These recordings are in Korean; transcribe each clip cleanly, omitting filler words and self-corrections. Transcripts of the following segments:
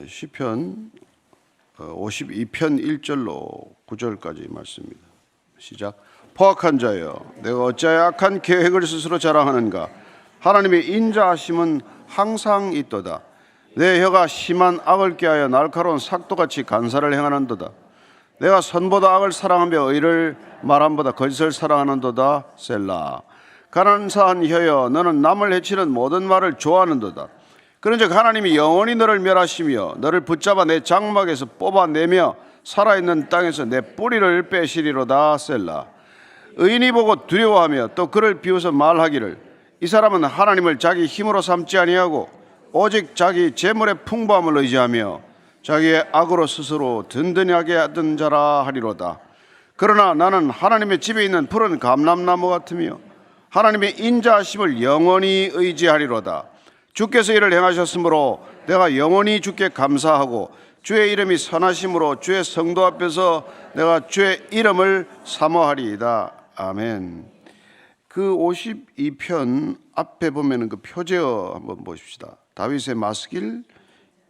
시편 52편 1절로 9절까지 말씀입니다. 시작. 포악한 자여, 내가 어찌하여 악한 계획을 스스로 자랑하는가? 하나님의 인자하심은 항상 있도다. 내 혀가 심한 악을 꾀하여 날카로운 삭도같이 간사를 행하는도다. 내가 선보다 악을 사랑하며 의를 말함보다 거짓을 사랑하는도다. 셀라. 가난한 혀여, 너는 남을 해치는 모든 말을 좋아하는도다. 그런즉 하나님이 영원히 너를 멸하시며 너를 붙잡아 내 장막에서 뽑아내며 살아있는 땅에서 내 뿌리를 빼시리로다. 셀라. 의인이 보고 두려워하며 또 그를 비웃어 말하기를, 이 사람은 하나님을 자기 힘으로 삼지 아니하고 오직 자기 재물의 풍부함을 의지하며 자기의 악으로 스스로 든든하게 하던 자라 하리로다. 그러나 나는 하나님의 집에 있는 푸른 감람나무 같으며 하나님의 인자하심을 영원히 의지하리로다. 주께서 이를 행하셨으므로 내가 영원히 주께 감사하고 주의 이름이 선하심으로 주의 성도 앞에서 내가 주의 이름을 사모하리이다. 아멘. 그 52편 앞에 보면은 그 표제어 한번 보십시다. 다윗의 마스길,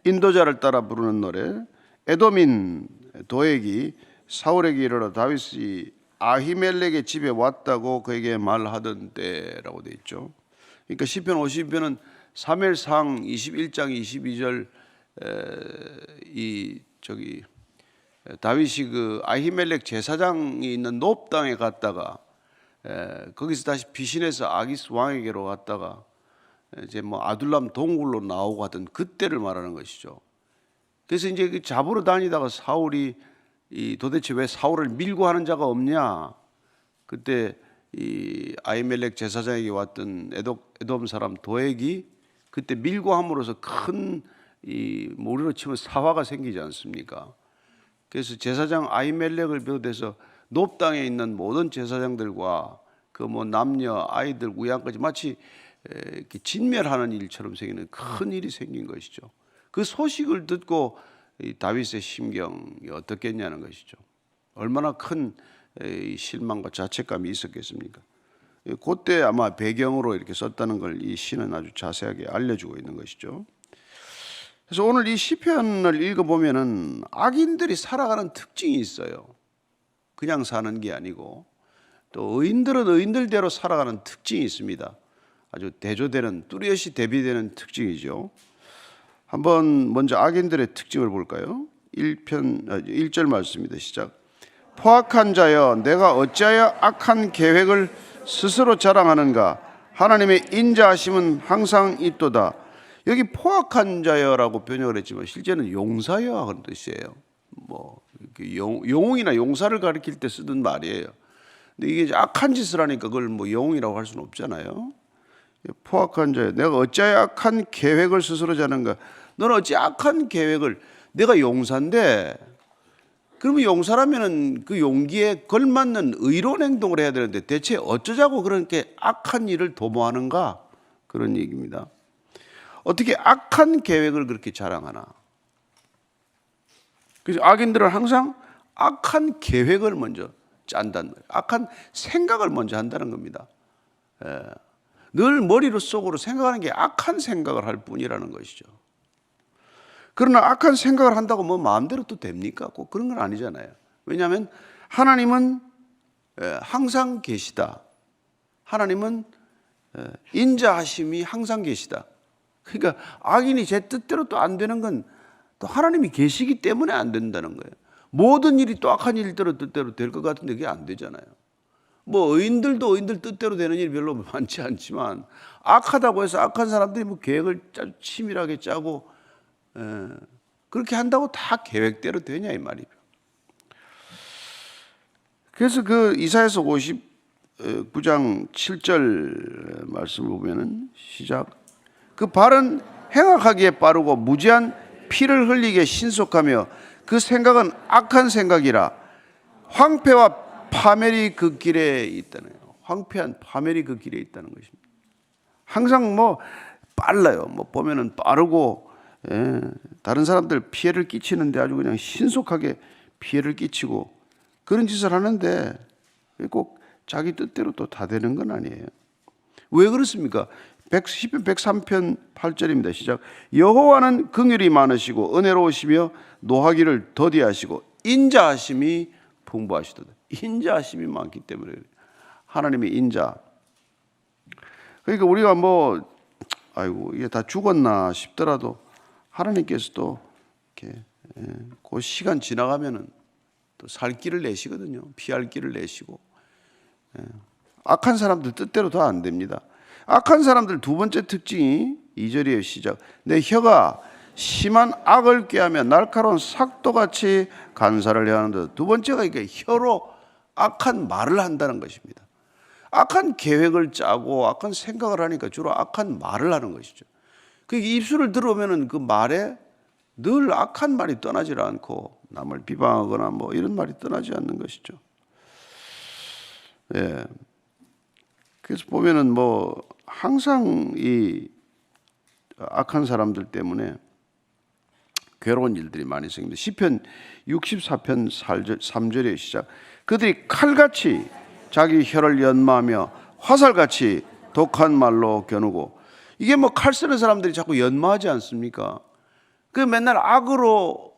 인도자를 따라 부르는 노래, 에돔인 도액이 사울에게 이르러 다윗이 아히멜렉의 집에 왔다고 그에게 말하던 때라고 되어 있죠. 그러니까 시편 52편은 사무엘상 21장 22절 다윗이 그 아히멜렉 제사장이 있는 놉 땅에 갔다가 거기서 다시 피신해서 아기스 왕에게로 갔다가 이제 뭐 아둘람 동굴로 나오고 하던 그때를 말하는 것이죠. 그래서 이제 잡으러 다니다가 사울이 도대체 왜 사울을 밀고 하는 자가 없냐? 그때 이 아히멜렉 제사장에게 왔던 에돔 사람 도액이 그때 밀고 함으로써 큰 우리로 치면 사화가 생기지 않습니까? 그래서 제사장 아히멜렉을 비롯해서 놉 땅에 있는 모든 제사장들과 그 뭐 남녀 아이들 우양까지 마치 이렇게 진멸하는 일처럼 생기는 큰 일이 생긴 것이죠. 그 소식을 듣고 다윗의 심경이 어떻겠냐는 것이죠. 얼마나 큰 실망과 자책감이 있었겠습니까? 그때 아마 배경으로 이렇게 썼다는 걸 이 시는 아주 자세하게 알려주고 있는 것이죠. 그래서 오늘 이 시편을 읽어보면은 악인들이 살아가는 특징이 있어요. 그냥 사는 게 아니고 또 의인들은 의인들대로 살아가는 특징이 있습니다. 아주 대조되는, 뚜렷이 대비되는 특징이죠. 한번 먼저 악인들의 특징을 볼까요? 1절 말씀입니다. 시작. 포악한 자여, 내가 어찌하여 악한 계획을 스스로 자랑하는가? 하나님의 인자하심은 항상 있도다. 여기 포악한 자여라고 번역을 했지만 실제는 용사여 하는 뜻이에요. 뭐 영웅이나 용사를 가리킬 때 쓰던 말이에요. 근데 이게 악한 짓을 하니까 그걸 뭐 영웅이라고 할 수는 없잖아요. 포악한 자여, 내가 어찌하여 악한 계획을 스스로 자는가? 너는 어찌 악한 계획을, 내가 용사인데 그러면 용사라면은 그 용기에 걸맞는 의로운 행동을 해야 되는데 대체 어쩌자고 그렇게 악한 일을 도모하는가? 그런 얘기입니다. 어떻게 악한 계획을 그렇게 자랑하나? 그래서 악인들은 항상 악한 계획을 먼저 짠다는 거예요. 악한 생각을 먼저 한다는 겁니다. 늘 머리로 속으로 생각하는 게 악한 생각을 할 뿐이라는 것이죠. 그러나 악한 생각을 한다고 뭐 마음대로 또 됩니까? 꼭 그런 건 아니잖아요. 왜냐하면 하나님은 항상 계시다. 하나님은 인자하심이 항상 계시다. 그러니까 악인이 제 뜻대로 또 안 되는 건 또 하나님이 계시기 때문에 안 된다는 거예요. 모든 일이 또 악한 일대로 뜻대로 될 것 같은데 그게 안 되잖아요. 뭐 의인들도 의인들 뜻대로 되는 일이 별로 많지 않지만 악하다고 해서 악한 사람들이 뭐 계획을 치밀하게 짜고 그렇게 한다고 다 계획대로 되냐 이 말이죠. 그래서 그 이사야서 59장 7절 말씀을 보면은 시작. 그 발은 행악하기에 빠르고 무지한 피를 흘리게 신속하며 그 생각은 악한 생각이라 황폐와 파멸이 그 길에 있다는 거예요. 황폐한 파멸이 그 길에 있다는 것입니다. 항상 뭐 빨라요. 뭐 보면은 빠르고 다른 사람들 피해를 끼치는데 아주 그냥 신속하게 피해를 끼치고 그런 짓을 하는데 꼭 자기 뜻대로 또 다 되는 건 아니에요. 왜 그렇습니까? 시편 103편 8절입니다. 시작. 여호와는 긍휼이 많으시고 은혜로우시며 노하기를 더디하시고 인자하심이 풍부하시도다. 인자하심이 많기 때문에 하나님의 인자. 그러니까 우리가 뭐 아이고 이게 다 죽었나 싶더라도 하나님께서도 이렇게 그 시간 지나가면은 또 살 길을 내시거든요. 피할 길을 내시고. 악한 사람들 뜻대로 더 안 됩니다. 악한 사람들 두 번째 특징이 2절이에요. 시작. 내 혀가 심한 악을 꾀하며 날카로운 삭도같이 간사를 해하는데, 두 번째가 이게 혀로 악한 말을 한다는 것입니다. 악한 계획을 짜고 악한 생각을 하니까 주로 악한 말을 하는 것이죠. 그 입술을 들어오면은 그 말에 늘 악한 말이 떠나질 않고 남을 비방하거나 뭐 이런 말이 떠나지 않는 것이죠. 예. 그래서 보면은 뭐 항상 이 악한 사람들 때문에 괴로운 일들이 많이 생깁니다. 시편 64편 3절의 시작. 그들이 칼같이 자기 혀를 연마하며 화살같이 독한 말로 겨누고. 이게 뭐 칼 쓰는 사람들이 자꾸 연마하지 않습니까? 그 맨날 악으로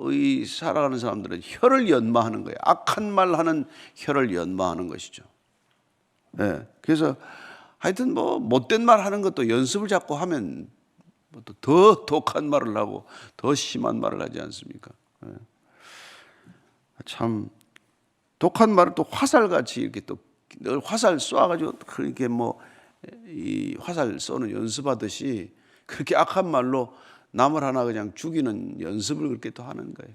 살아가는 사람들은 혀를 연마하는 거예요. 악한 말 하는 혀를 연마하는 것이죠. 네. 그래서 하여튼 뭐 못된 말 하는 것도 연습을 자꾸 하면 더 독한 말을 하고 더 심한 말을 하지 않습니까? 네. 참 독한 말을 또 화살같이 이렇게 또 늘 화살 쏘아가지고 그렇게 뭐 이 화살 쏘는 연습하듯이 그렇게 악한 말로 남을 하나 그냥 죽이는 연습을 그렇게 또 하는 거예요.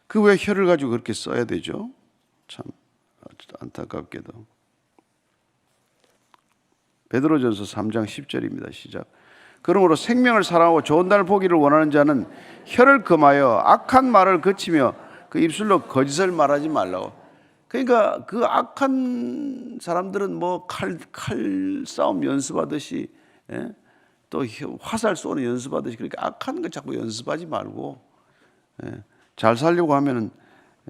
그 왜 혀를 가지고 그렇게 써야 되죠? 참 안타깝게도. 베드로전서 3장 10절입니다. 시작. 그러므로 생명을 사랑하고 좋은 날 보기를 원하는 자는 혀를 금하여 악한 말을 그치며 그 입술로 거짓을 말하지 말라고. 그러니까 그 악한 사람들은 뭐 칼 싸움 연습하듯이, 예? 또 화살 쏘는 연습하듯이 그렇게 악한 거 자꾸 연습하지 말고, 예? 잘 살려고 하면은,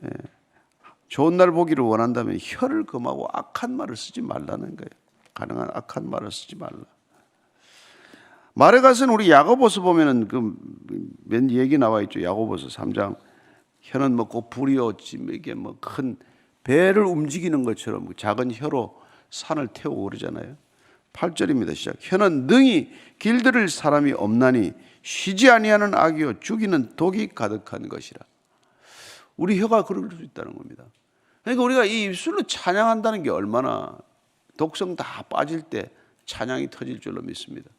예? 좋은 날 보기를 원한다면 혀를 금하고 악한 말을 쓰지 말라는 거예요. 가능한 악한 말을 쓰지 말라. 말에 가서는 우리 야고보서 보면은 그 맨 얘기 나와 있죠. 야고보서 3장. 혀는 뭐 꼭 불이요, 이게 뭐 큰 배를 움직이는 것처럼 작은 혀로 산을 태우고 그러잖아요. 8절입니다. 시작. 혀는 능히 길들일 사람이 없나니 쉬지 아니하는 악이요 죽이는 독이 가득한 것이라. 우리 혀가 그럴 수 있다는 겁니다. 그러니까 우리가 이 입술로 찬양한다는 게 얼마나 독성 다 빠질 때 찬양이 터질 줄로 믿습니다.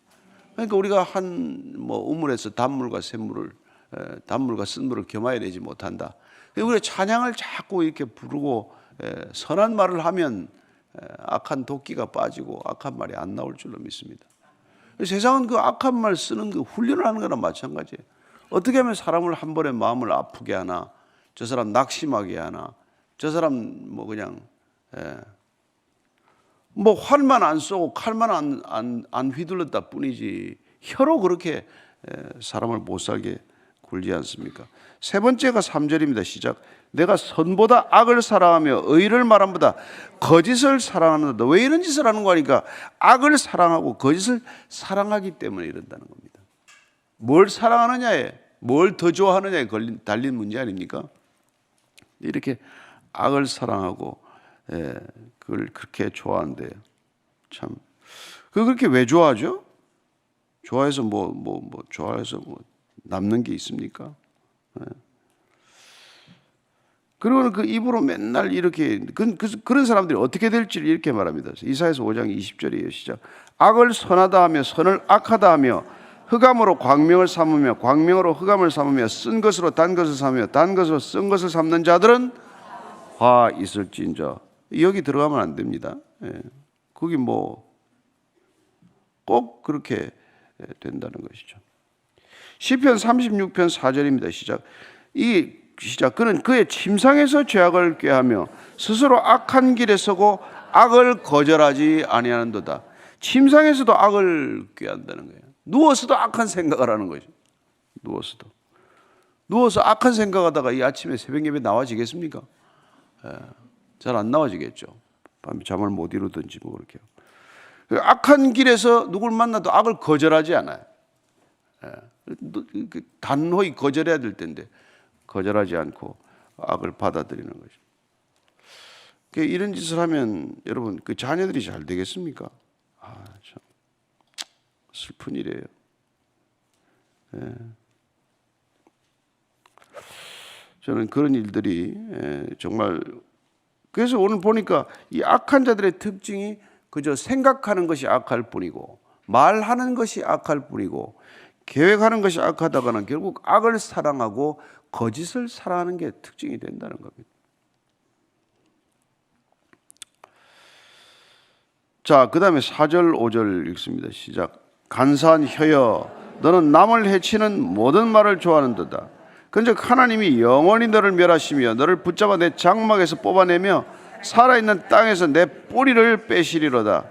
그러니까 우리가 한 뭐 우물에서 단물과 샘물을, 단물과 쓴물을 겸하여 내지 못한다. 우리가 찬양을 자꾸 이렇게 부르고 선한 말을 하면 악한 도끼가 빠지고 악한 말이 안 나올 줄로 믿습니다. 세상은 그 악한 말 쓰는 그 훈련을 하는 거랑 마찬가지예요. 어떻게 하면 사람을 한 번에 마음을 아프게 하나, 저 사람 낙심하게 하나, 저 사람 뭐 그냥 뭐 활만 안 쏘고 칼만 안 휘둘렀다 뿐이지 혀로 그렇게 사람을 못 살게 굴지 않습니까? 세 번째가 3절입니다. 시작. 내가 선보다 악을 사랑하며 의를 말함보다 거짓을 사랑하는다. 왜 이런 짓을 하는 거니까 악을 사랑하고 거짓을 사랑하기 때문에 이런다는 겁니다. 뭘 사랑하느냐에, 뭘 더 좋아하느냐에 달린 문제 아닙니까? 이렇게 악을 사랑하고 그걸 그렇게 좋아한대요. 참, 그렇게 왜 좋아하죠? 좋아해서 좋아해서 남는 게 있습니까? 그리고 그 입으로 맨날 이렇게 그런 사람들이 어떻게 될지를 이렇게 말합니다. 이사야서 5장 20절이에요. 시작. 악을 선하다 하며 선을 악하다 하며 흑암으로 광명을 삼으며 광명으로 흑암을 삼으며 쓴 것으로 단 것을 삼으며 단 것으로 쓴 것을 삼는 자들은 화 있을진저. 여기 들어가면 안 됩니다. 거기 뭐 꼭 그렇게 된다는 것이죠. 시편 36편 4절입니다. 시작. 그는 그의 침상에서 죄악을 꾀하며 스스로 악한 길에 서고 악을 거절하지 아니하는도다. 침상에서도 악을 꾀한다는 거예요. 누워서도 악한 생각을 하는 거죠. 누워서 악한 생각하다가 이 아침에 새벽 예배 나와지겠습니까? 잘 안 나와지겠죠. 밤에 잠을 못 이루든지 뭐 그렇게. 악한 길에서 누굴 만나도 악을 거절하지 않아요. 단호히 거절해야 될 텐데 거절하지 않고 악을 받아들이는 거죠. 이런 짓을 하면 여러분 그 자녀들이 잘 되겠습니까? 참 슬픈 일이에요. 저는 그런 일들이 정말, 그래서 오늘 보니까 이 악한 자들의 특징이 그저 생각하는 것이 악할 뿐이고 말하는 것이 악할 뿐이고 계획하는 것이 악하다가는 결국 악을 사랑하고 거짓을 사랑하는 게 특징이 된다는 겁니다. 자, 그 다음에 4절 5절 읽습니다. 시작. 간사한 혀여 너는 남을 해치는 모든 말을 좋아하는도다. 그런즉 하나님이 영원히 너를 멸하시며 너를 붙잡아 내 장막에서 뽑아내며 살아있는 땅에서 내 뿌리를 빼시리로다.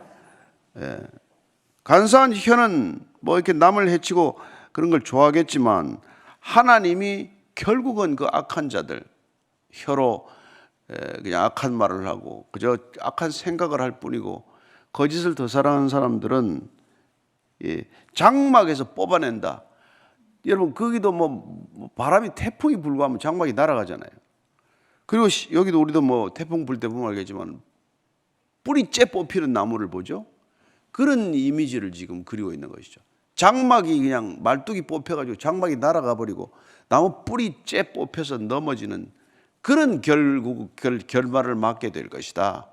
간사한 혀는 뭐 이렇게 남을 해치고 그런 걸 좋아하겠지만 하나님이 결국은 그 악한 자들 혀로 그냥 악한 말을 하고 그저 악한 생각을 할 뿐이고 거짓을 더 사랑하는 사람들은 장막에서 뽑아낸다. 여러분 거기도 뭐 바람이 태풍이 불고 하면 장막이 날아가잖아요. 그리고 여기도 우리도 뭐 태풍 불 때 보면 알겠지만 뿌리째 뽑히는 나무를 보죠. 그런 이미지를 지금 그리고 있는 것이죠. 장막이 그냥 말뚝이 뽑혀가지고 장막이 날아가 버리고 나무 뿌리째 뽑혀서 넘어지는 그런 결말을 맞게 될 것이다.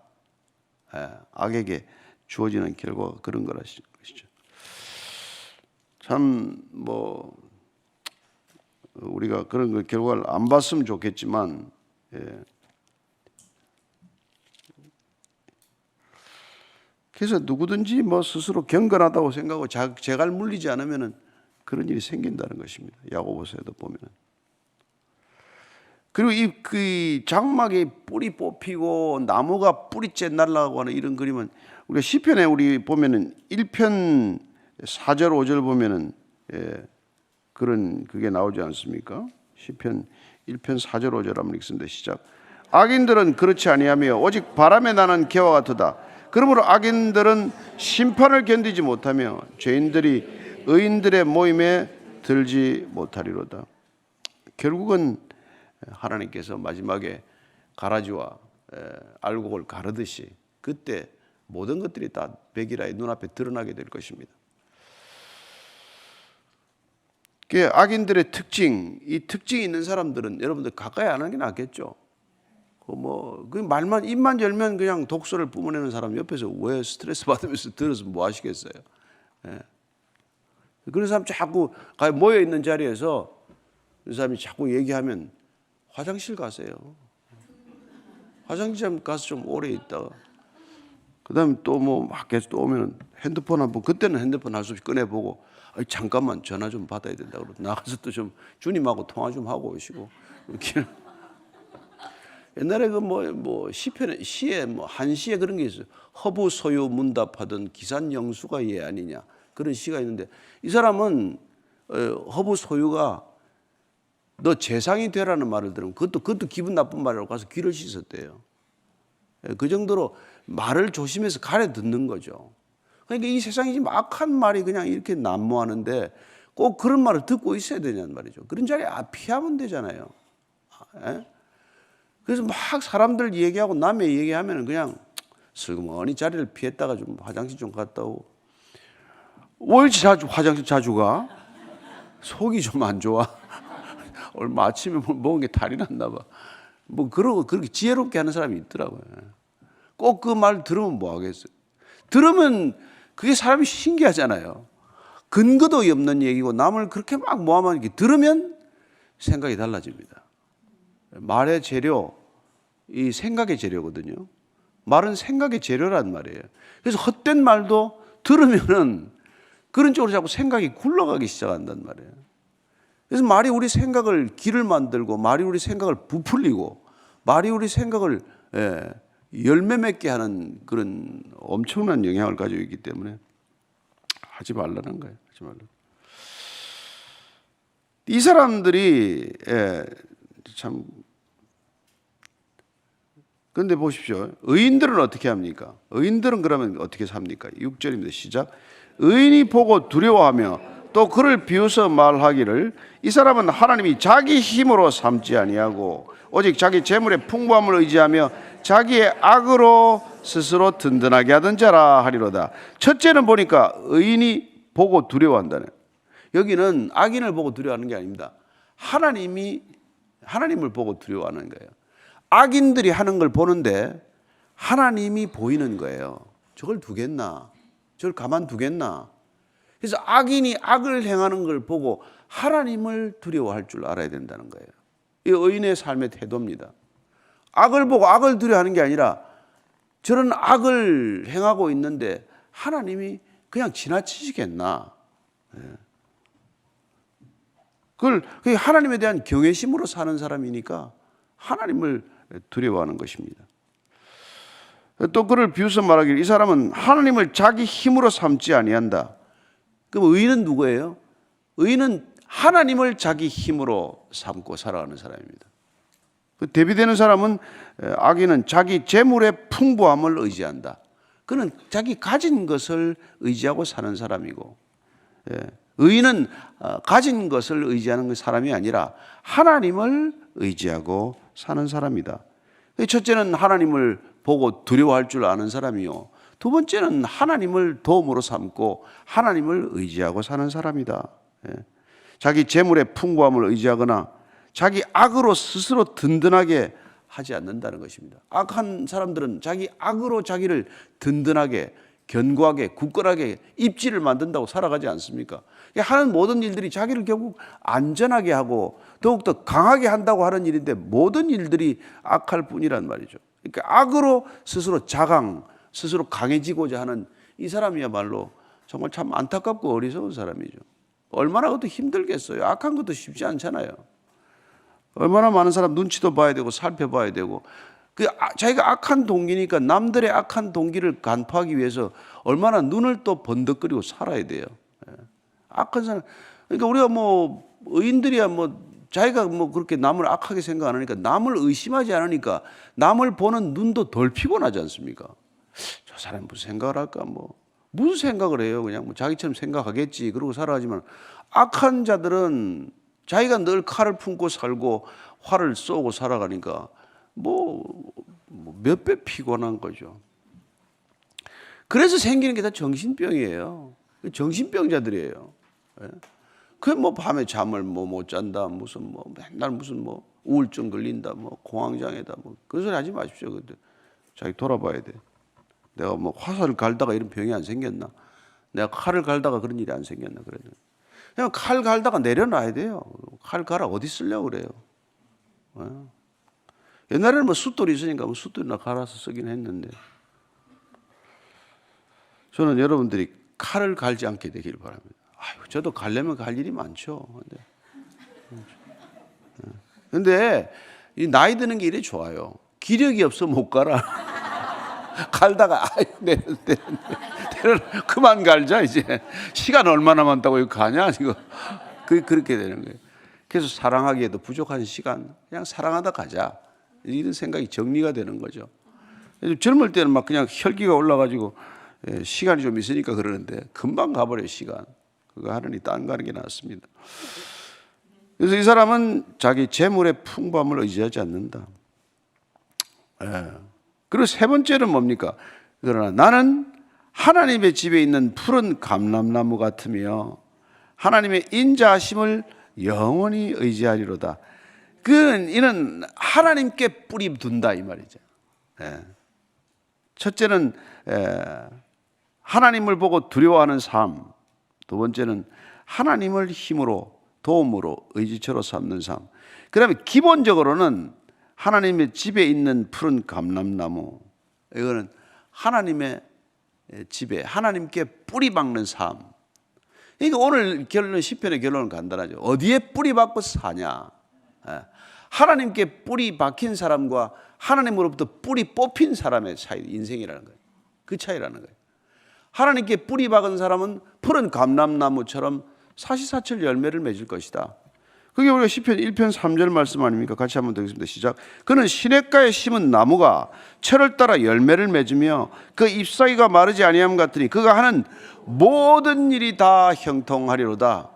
악에게 주어지는 결과가 그런 거라시죠. 참 뭐 우리가 그런 그 결과를 안 봤으면 좋겠지만 그래서 누구든지 뭐 스스로 경건하다고 생각하고 재갈 물리지 않으면은 그런 일이 생긴다는 것입니다. 야고보서에도 보면은. 그리고 그 장막에 뿌리 뽑히고 나무가 뿌리째 날아가고 하는 이런 그림은 우리가 시편에 우리 보면은 1편 4절 5절 보면은 그런 그게 나오지 않습니까? 시편 1편 4절 5절 한번 읽습니다. 시작. 악인들은 그렇지 아니하며 오직 바람에 나는 개와 같으다. 그러므로 악인들은 심판을 견디지 못하며 죄인들이 의인들의 모임에 들지 못하리로다. 결국은 하나님께서 마지막에 가라지와 알곡을 가르듯이 그때 모든 것들이 다 백일하의 눈앞에 드러나게 될 것입니다. 악인들의 특징, 이 특징이 있는 사람들은 여러분들 가까이 안 하는 게 낫겠죠. 그 말만 입만 열면 그냥 독소를 뿜어내는 사람 옆에서 왜 스트레스 받으면서 들어서 뭐 하시겠어요? 그런 사람 자꾸 모여 있는 자리에서 그 사람이 자꾸 얘기하면 화장실 가세요. 화장실 가서 좀 오래 있다가 그다음에 또 뭐 막 계속 또 오면 핸드폰 한번 그때는 핸드폰 할 수 없이 꺼내보고 잠깐만 전화 좀 받아야 된다 그러고 나가서 또 좀 주님하고 통화 좀 하고 오시고 이렇게. 옛날에 시편에 시에 한시에 그런 게 있어요. 허부 소유 문답하던 기산영수가 얘 아니냐 그런 시가 있는데 이 사람은 허부 소유가 너 재상이 되라는 말을 들으면 그것도 기분 나쁜 말이라고 가서 귀를 씻었대요. 그 정도로 말을 조심해서 가려 듣는 거죠. 그러니까 이 세상이 지금 악한 말이 그냥 이렇게 난무하는데 꼭 그런 말을 듣고 있어야 되냐는 말이죠. 그런 자리에 피하면 되잖아요. 그래서 막 사람들 얘기하고 남의 얘기하면 그냥 슬그머니 자리를 피했다가 좀 화장실 좀 갔다 오고. 왜 화장실 자주 가? 속이 좀 안 좋아. 오늘 아침에 먹은 게 탈이 났나 봐. 그러고 그렇게 지혜롭게 하는 사람이 있더라고요. 꼭 그 말 들으면 뭐 하겠어요? 들으면 그게 사람이 신기하잖아요. 근거도 없는 얘기고 남을 그렇게 막 모함하는 게 들으면 생각이 달라집니다. 말의 재료, 이 생각의 재료거든요. 말은 생각의 재료란 말이에요. 그래서 헛된 말도 들으면은 그런 쪽으로 자꾸 생각이 굴러가기 시작한단 말이에요. 그래서 말이 우리 생각을 길을 만들고 말이 우리 생각을 부풀리고 말이 우리 생각을 열매 맺게 하는 그런 엄청난 영향을 가지고 있기 때문에 하지 말라는 거예요. 하지 말라. 이 사람들이 참 그런데 보십시오. 의인들은 어떻게 합니까? 의인들은 그러면 어떻게 삽니까? 6절입니다. 시작. 의인이 보고 두려워하며 또 그를 비웃어 말하기를 이 사람은 하나님이 자기 힘으로 삼지 아니하고 오직 자기 재물의 풍부함을 의지하며 자기의 악으로 스스로 든든하게 하던 자라 하리로다. 첫째는 보니까 의인이 보고 두려워한다네. 여기는 악인을 보고 두려워하는 게 아닙니다. 하나님을 보고 두려워하는 거예요. 악인들이 하는 걸 보는데 하나님이 보이는 거예요. 저걸 두겠나? 저걸 가만두겠나? 그래서 악인이 악을 행하는 걸 보고 하나님을 두려워할 줄 알아야 된다는 거예요. 이 의인의 삶의 태도입니다. 악을 보고 악을 두려워하는 게 아니라 저런 악을 행하고 있는데 하나님이 그냥 지나치시겠나? 그걸 하나님에 대한 경외심으로 사는 사람이니까 하나님을 두려워하는 것입니다. 또 그를 비웃어 말하기를 이 사람은 하나님을 자기 힘으로 삼지 아니한다. 그럼 의인은 누구예요? 의인은 하나님을 자기 힘으로 삼고 살아가는 사람입니다. 대비되는 사람은 악인은 자기 재물의 풍부함을 의지한다. 그는 자기 가진 것을 의지하고 사는 사람이고, 의인은 가진 것을 의지하는 사람이 아니라 하나님을 의지하고 사는 사람이다. 첫째는 하나님을 보고 두려워할 줄 아는 사람이요, 두 번째는 하나님을 도움으로 삼고 하나님을 의지하고 사는 사람이다. 자기 재물의 풍부함을 의지하거나 자기 악으로 스스로 든든하게 하지 않는다는 것입니다. 악한 사람들은 자기 악으로 자기를 든든하게, 견고하게, 굳건하게 입지를 만든다고 살아가지 않습니까? 하는 모든 일들이 자기를 결국 안전하게 하고 더욱더 강하게 한다고 하는 일인데 모든 일들이 악할 뿐이란 말이죠. 그러니까 악으로 스스로 자강, 스스로 강해지고자 하는 이 사람이야말로 정말 참 안타깝고 어리석은 사람이죠. 얼마나 그것도 힘들겠어요. 악한 것도 쉽지 않잖아요. 얼마나 많은 사람 눈치도 봐야 되고 살펴봐야 되고, 자기가 악한 동기니까 남들의 악한 동기를 간파하기 위해서 얼마나 눈을 또 번득거리고 살아야 돼요. 악한 사람, 그러니까 우리가 뭐 의인들이야 뭐 자기가 뭐 그렇게 남을 악하게 생각 안 하니까, 남을 의심하지 않으니까 남을 보는 눈도 덜 피곤하지 않습니까? 저 사람이 무슨 생각을 할까? 뭐 무슨 생각을 해요? 그냥 뭐 자기처럼 생각하겠지 그러고 살아가지만, 악한 자들은 자기가 늘 칼을 품고 살고 화를 쏘고 살아가니까 몇 배 피곤한 거죠. 그래서 생기는 게 다 정신병이에요. 정신병자들이에요. 그 뭐 밤에 잠을 못 잔다, 무슨 맨날 무슨 우울증 걸린다, 공황장애다, 그런 소리 하지 마십시오. 근데 자기 돌아봐야 돼. 내가 화살을 갈다가 이런 병이 안 생겼나? 내가 칼을 갈다가 그런 일이 안 생겼나? 그냥 칼 갈다가 내려놔야 돼요. 칼 갈아 어디 쓰려고 그래요? 옛날에는 숫돌이 있으니까 숫돌이나 갈아서 쓰긴 했는데, 저는 여러분들이 칼을 갈지 않게 되길 바랍니다. 저도 가려면 갈 일이 많죠. 근데 이 나이 드는 게 이래 좋아요. 기력이 없어 못 갈아. 갈다가 그만 갈자 이제. 시간 얼마 남았다고 이거 가냐 이거. 그렇게 되는 거예요. 그래서 사랑하기에도 부족한 시간, 그냥 사랑하다 가자, 이런 생각이 정리가 되는 거죠. 젊을 때는 막 그냥 혈기가 올라가지고 시간이 좀 있으니까 그러는데 금방 가버려요 시간. 그거 하느니 딴 가는 게 낫습니다. 그래서 이 사람은 자기 재물의 풍부함을 의지하지 않는다. 그리고 세 번째는 뭡니까? 그러나 나는 하나님의 집에 있는 푸른 감람나무 같으며 하나님의 인자하심을 영원히 의지하리로다. 이는 하나님께 뿌리 둔다 이 말이죠. 첫째는 하나님을 보고 두려워하는 삶, 두 번째는 하나님을 힘으로, 도움으로, 의지처로 삼는 삶. 그다음에 기본적으로는 하나님의 집에 있는 푸른 감람나무, 이거는 하나님의 집에 하나님께 뿌리 박는 삶. 그러니까 오늘 시편의 결론은 간단하죠. 어디에 뿌리 박고 사냐? 하나님께 뿌리 박힌 사람과 하나님으로부터 뿌리 뽑힌 사람의 차이, 인생이라는 거예요. 그 차이라는 거예요. 하나님께 뿌리 박은 사람은 푸른 감람나무처럼 사시사철 열매를 맺을 것이다. 그게 우리가 시편 1편 3절 말씀 아닙니까? 같이 한번 더 읽겠습니다. 시작. 그는 시냇가에 심은 나무가 철을 따라 열매를 맺으며 그 잎사귀가 마르지 아니함 같으니 그가 하는 모든 일이 다 형통하리로다.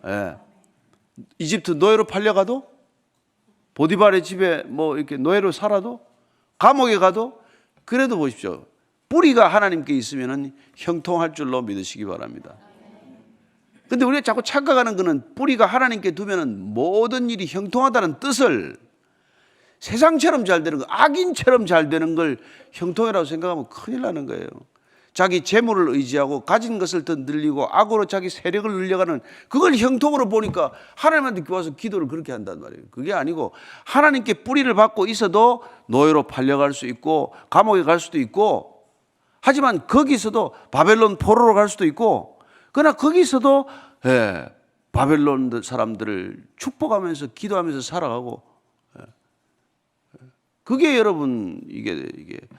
예. 이집트 노예로 팔려가도, 보디발의 집에 뭐 이렇게 노예로 살아도, 감옥에 가도, 그래도 보십시오. 뿌리가 하나님께 있으면 형통할 줄로 믿으시기 바랍니다. 근데 우리가 자꾸 착각하는 것은 뿌리가 하나님께 두면 모든 일이 형통하다는 뜻을, 세상처럼 잘 되는 거, 악인처럼 잘 되는 걸 형통이라고 생각하면 큰일 나는 거예요. 자기 재물을 의지하고 가진 것을 더 늘리고 악으로 자기 세력을 늘려가는 그걸 형통으로 보니까 하나님한테 와서 기도를 그렇게 한단 말이에요. 그게 아니고 하나님께 뿌리를 받고 있어도 노예로 팔려갈 수 있고 감옥에 갈 수도 있고, 하지만 거기서도 바벨론 포로로 갈 수도 있고, 그러나 거기서도 바벨론 사람들을 축복하면서 기도하면서 살아가고, 그게 여러분 이게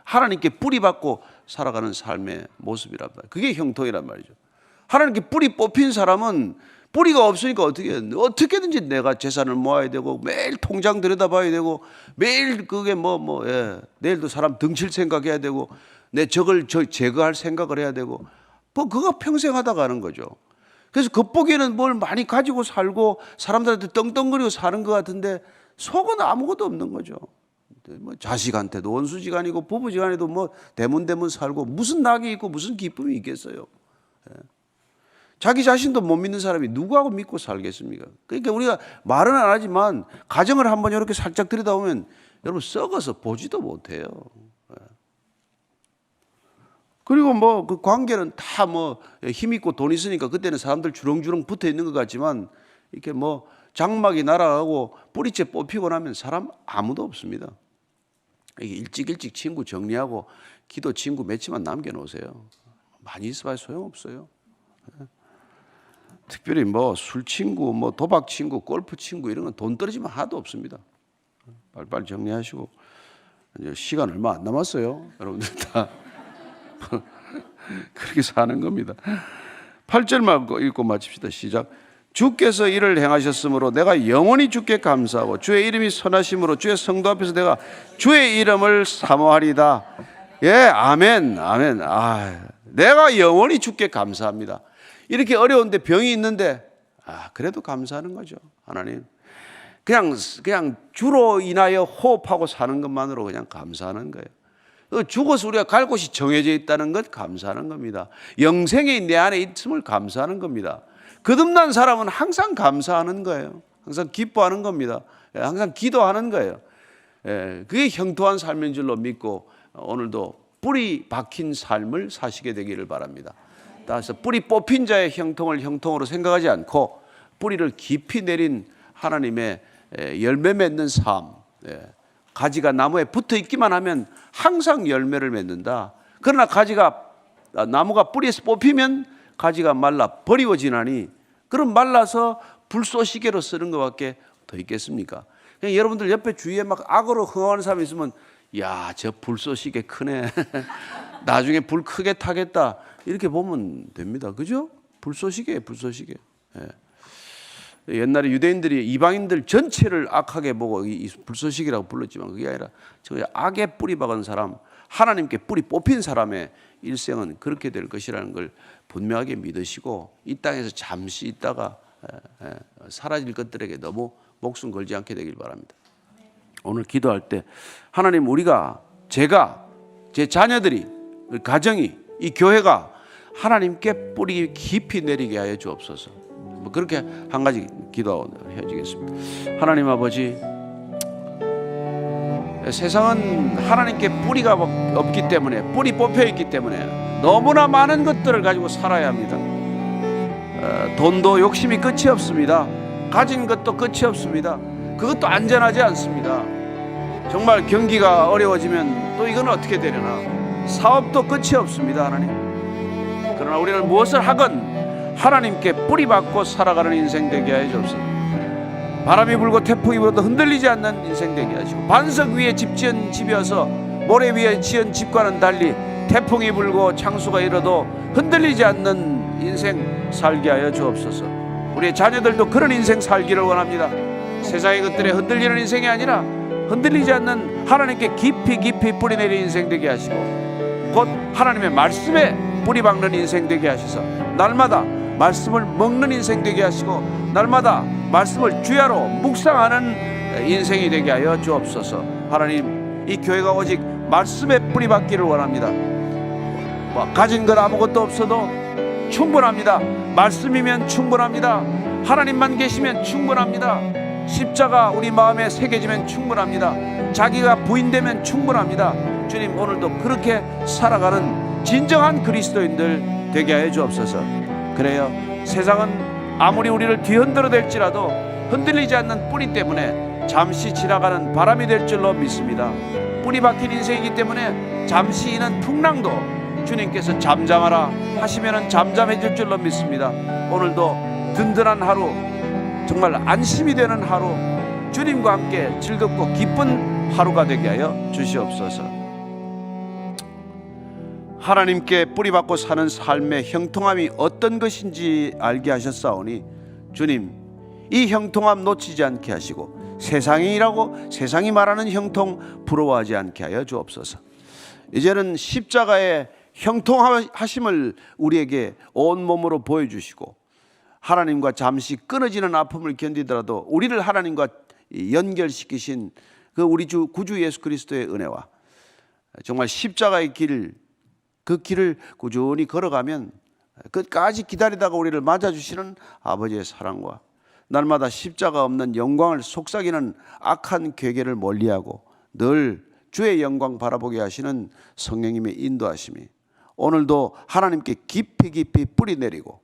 하나님께 뿌리 받고 살아가는 삶의 모습이란 말이에요. 그게 형통이란 말이죠. 하나님께 뿌리 뽑힌 사람은 뿌리가 없으니까 어떻게든지 내가 재산을 모아야 되고 매일 통장 들여다봐야 되고 매일 그게 내일도 사람 등칠 생각해야 되고 내 적을 제거할 생각을 해야 되고, 그거 평생 하다 가는 거죠. 그래서 겉보기에는 뭘 많이 가지고 살고 사람들한테 떵떵거리고 사는 것 같은데 속은 아무것도 없는 거죠. 자식한테도 원수지간이고 부부지간에도 대문대문 살고 무슨 낙이 있고 무슨 기쁨이 있겠어요. 자기 자신도 못 믿는 사람이 누구하고 믿고 살겠습니까? 그러니까 우리가 말은 안 하지만 가정을 한번 이렇게 살짝 들여다보면 여러분 썩어서 보지도 못해요. 그리고 그 관계는 다 힘 있고 돈 있으니까 그때는 사람들 주렁주렁 붙어 있는 것 같지만 이렇게 장막이 날아가고 뿌리째 뽑히고 나면 사람 아무도 없습니다. 일찍 친구 정리하고 기도 친구 몇치만 남겨놓으세요. 많이 있어봐야 소용없어요. 특별히 술 친구, 도박 친구, 골프 친구 이런 건 돈 떨어지면 하나도 없습니다. 빨리빨리 정리하시고, 이제 시간 얼마 안 남았어요. 여러분들 다 그렇게 사는 겁니다. 8절만 읽고 마칩시다. 시작. 주께서 이를 행하셨으므로 내가 영원히 주께 감사하고 주의 이름이 선하심으로 주의 성도 앞에서 내가 주의 이름을 사모하리다. 예, 아멘, 아멘. 내가 영원히 주께 감사합니다. 이렇게 어려운데 병이 있는데 그래도 감사하는 거죠. 하나님 그냥 주로 인하여 호흡하고 사는 것만으로 그냥 감사하는 거예요. 죽어서 우리가 갈 곳이 정해져 있다는 것 감사하는 겁니다. 영생이 내 안에 있음을 감사하는 겁니다. 거듭난 사람은 항상 감사하는 거예요. 항상 기뻐하는 겁니다. 항상 기도하는 거예요. 그게 형통한 삶인 줄로 믿고 오늘도 뿌리 박힌 삶을 사시게 되기를 바랍니다. 따라서 뿌리 뽑힌 자의 형통을 형통으로 생각하지 않고 뿌리를 깊이 내린 하나님의 열매 맺는 삶, 가지가 나무에 붙어 있기만 하면 항상 열매를 맺는다. 그러나 나무가 뿌리에서 뽑히면 가지가 말라 버리워지나니, 그럼 말라서 불쏘시개로 쓰는 것밖에 더 있겠습니까? 여러분들 옆에 주위에 막 악으로 흥하는 사람이 있으면 저 불쏘시개 크네. 나중에 불 크게 타겠다. 이렇게 보면 됩니다. 그죠? 불쏘시개예요, 불쏘시개. 옛날에 유대인들이 이방인들 전체를 악하게 보고 이 불쏘시개라고 불렀지만 그게 아니라 저 악에 뿌리 박은 사람, 하나님께 뿌리 뽑힌 사람의 일생은 그렇게 될 것이라는 걸 분명하게 믿으시고 이 땅에서 잠시 있다가 사라질 것들에게 너무 목숨 걸지 않게 되길 바랍니다. 오늘 기도할 때 하나님, 제가, 제 자녀들이, 우리 가정이, 이 교회가 하나님께 뿌리 깊이 내리게 하여 주옵소서. 그렇게 한 가지 기도해주겠습니다. 하나님 아버지, 세상은 하나님께 뿌리가 없기 때문에, 뿌리 뽑혀 있기 때문에 너무나 많은 것들을 가지고 살아야 합니다. 돈도 욕심이 끝이 없습니다. 가진 것도 끝이 없습니다. 그것도 안전하지 않습니다. 정말 경기가 어려워지면 또 이건 어떻게 되려나, 사업도 끝이 없습니다. 하나님, 그러나 우리는 무엇을 하건 하나님께 뿌리박고 살아가는 인생 되게 하여 주옵소서. 바람이 불고 태풍이 불어도 흔들리지 않는 인생 되게 하시고, 반석 위에 집 지은 집이어서 모래 위에 지은 집과는 달리 태풍이 불고 창수가 일어도 흔들리지 않는 인생 살게 하여 주옵소서. 우리의 자녀들도 그런 인생 살기를 원합니다. 세상의 것들에 흔들리는 인생이 아니라 흔들리지 않는 하나님께 깊이 깊이 뿌리 내리는 인생 되게 하시고, 곧 하나님의 말씀에 뿌리 박는 인생 되게 하셔서 날마다 말씀을 먹는 인생 되게 하시고, 날마다 말씀을 주야로 묵상하는 인생이 되게 하여 주옵소서. 하나님, 이 교회가 오직 말씀에 뿌리 박기를 원합니다. 가진 것 아무것도 없어도 충분합니다. 말씀이면 충분합니다. 하나님만 계시면 충분합니다. 십자가 우리 마음에 새겨지면 충분합니다. 자기가 부인되면 충분합니다. 주님, 오늘도 그렇게 살아가는 진정한 그리스도인들 되게 하여 주옵소서. 그래요, 세상은 아무리 우리를 뒤흔들어 댈지라도 흔들리지 않는 뿌리 때문에 잠시 지나가는 바람이 될 줄로 믿습니다. 뿌리 박힌 인생이기 때문에 잠시 이는 풍랑도 주님께서 잠잠하라 하시면 잠잠해질 줄로 믿습니다. 오늘도 든든한 하루, 정말 안심이 되는 하루, 주님과 함께 즐겁고 기쁜 하루가 되게 하여 주시옵소서. 하나님께 뿌리박고 사는 삶의 형통함이 어떤 것인지 알게 하셨사오니 주님, 이 형통함 놓치지 않게 하시고 세상이 말하는 형통 부러워하지 않게 하여 주옵소서. 이제는 십자가의 형통하심을 우리에게 온몸으로 보여주시고, 하나님과 잠시 끊어지는 아픔을 견디더라도 우리를 하나님과 연결시키신 그 우리 주 구주 예수 그리스도의 은혜와 정말 십자가의 길, 그 길을 꾸준히 걸어가면 끝까지 기다리다가 우리를 맞아주시는 아버지의 사랑과 날마다 십자가 없는 영광을 속삭이는 악한 괴계를 멀리하고 늘 주의 영광 바라보게 하시는 성령님의 인도하심이 오늘도 하나님께 깊이 깊이 뿌리 내리고,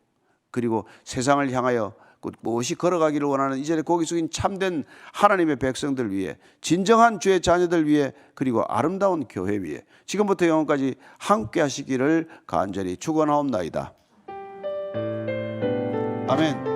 그리고 세상을 향하여 무엇이 걸어가기를 원하는 이전에 고개 숙인 참된 하나님의 백성들 위해, 진정한 주의 자녀들 위해, 그리고 아름다운 교회 위해 지금부터 영원까지 함께 하시기를 간절히 축원하옵나이다. 아멘.